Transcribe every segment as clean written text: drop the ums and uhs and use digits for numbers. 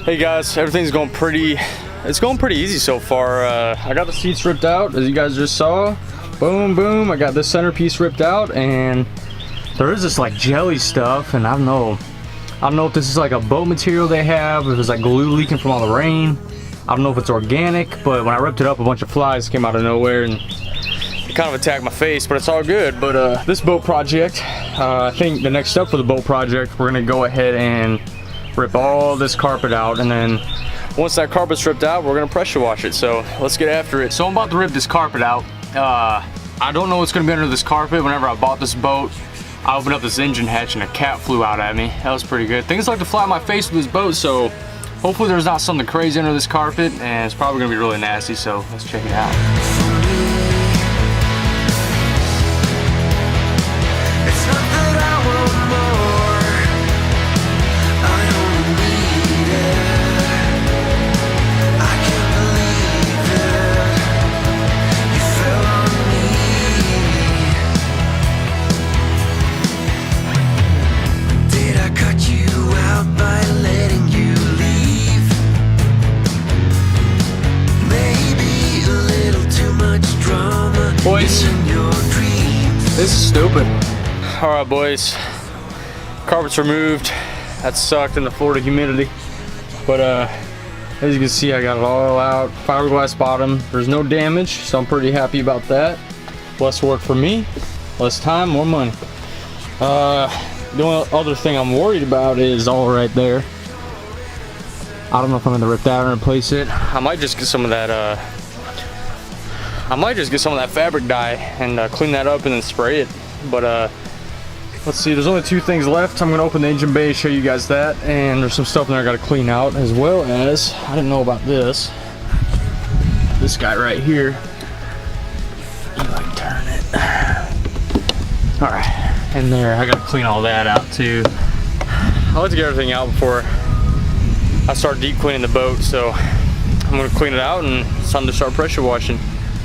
Hey guys, everything's going pretty easy so far. I got the seats ripped out, as you guys just saw. Boom, boom. I got this centerpiece ripped out, and there is this like jelly stuff, and I don't know if this is like a boat material they have, or there's like glue leaking from all the rain. I don't know if it's organic, but when I ripped it up, a bunch of flies came out of nowhere and it kind of attacked my face, but it's all good. But this boat project, I think the next step for the boat project, we're gonna go ahead and rip all this carpet out, and then once that carpet's ripped out, we're gonna pressure wash it. So let's get after it. So I'm about to rip this carpet out. I don't know what's gonna be under this carpet. Whenever I bought this boat, I opened up this engine hatch and a cat flew out at me. That was pretty good. Things like to fly in my face with this boat, so hopefully there's not something crazy under this carpet, and it's probably gonna be really nasty, so let's check it out. Boys, this is stupid. All right, boys, carpet's removed. That sucked in the Florida humidity, but as you can see, I got it all out. Fiberglass bottom. There's no damage, so I'm pretty happy about that. Less work for me, less time, more money. The only other thing I'm worried about is all right there. I don't know if I'm gonna rip that and replace it. I might just get some of that. I might just get some of that fabric dye and clean that up and then spray it. But let's see, there's only two things left. I'm gonna open the engine bay, show you guys that, and there's some stuff in there I gotta clean out, as well as, I didn't know about this guy right here. You like turn it. All right, in there, I gotta clean all that out too. I like to get everything out before I start deep cleaning the boat, so I'm gonna clean it out and it's time to start pressure washing.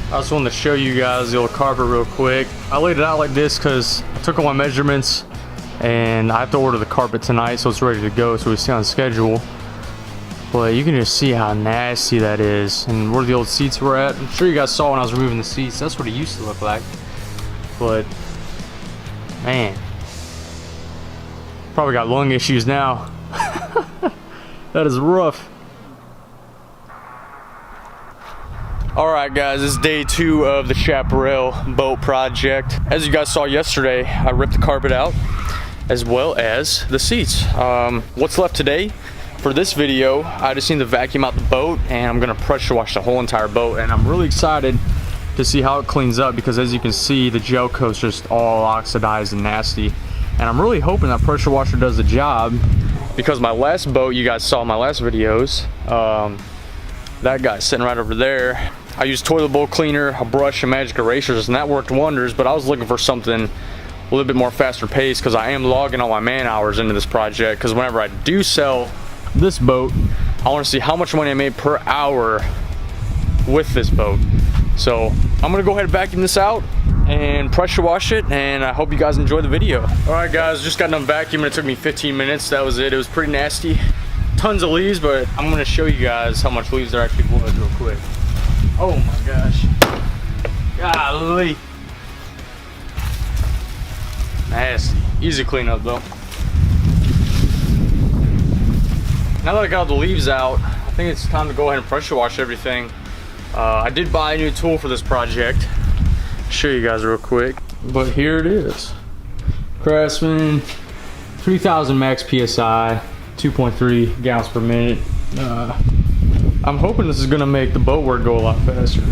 I just wanted to show you guys the old carpet real quick. I laid it out like this because I took all my measurements and I have to order the carpet tonight, so it's ready to go, so we stay on schedule. But you can just see how nasty that is and where the old seats were at. I'm sure you guys saw when I was removing the seats. That's what it used to look like. But man, probably got lung issues now. That is rough. Alright guys, this is day 2 of the Chaparral boat project. As you guys saw yesterday, I ripped the carpet out as well as the seats. What's left today for this video, I just need to vacuum out the boat and I'm gonna pressure wash the whole entire boat, and I'm really excited to see how it cleans up because as you can see, the gel coat's just all oxidized and nasty, and I'm really hoping that pressure washer does the job, because my last boat, you guys saw in my last videos, that guy's sitting right over there. I used toilet bowl cleaner, a brush, and magic erasers, and that worked wonders, but I was looking for something a little bit more faster paced because I am logging all my man hours into this project, because whenever I do sell this boat, I want to see how much money I made per hour with this boat. So I'm gonna go ahead and vacuum this out and pressure wash it, and I hope you guys enjoy the video. All right guys, just got done vacuuming. It took me 15 minutes. That was it. It was pretty nasty. Tons of leaves, but I'm gonna show you guys how much leaves there actually was real quick. Oh my gosh. Golly. Nasty. Easy cleanup though. Now that I got all the leaves out, I think it's time to go ahead and pressure wash everything. I did buy a new tool for this project. I'll show you guys real quick. But here it is. Craftsman 3000 max PSI. 2.3 gallons per minute. I'm hoping this is gonna make the boat work go a lot faster.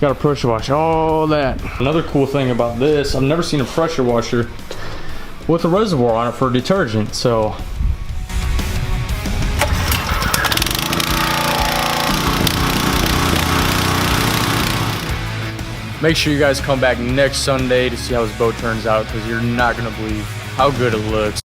Gotta pressure wash all that. Another cool thing about this, I've never seen a pressure washer with a reservoir on it for detergent, so make sure you guys come back next Sunday to see how this boat turns out, because you're not gonna believe how good it looks.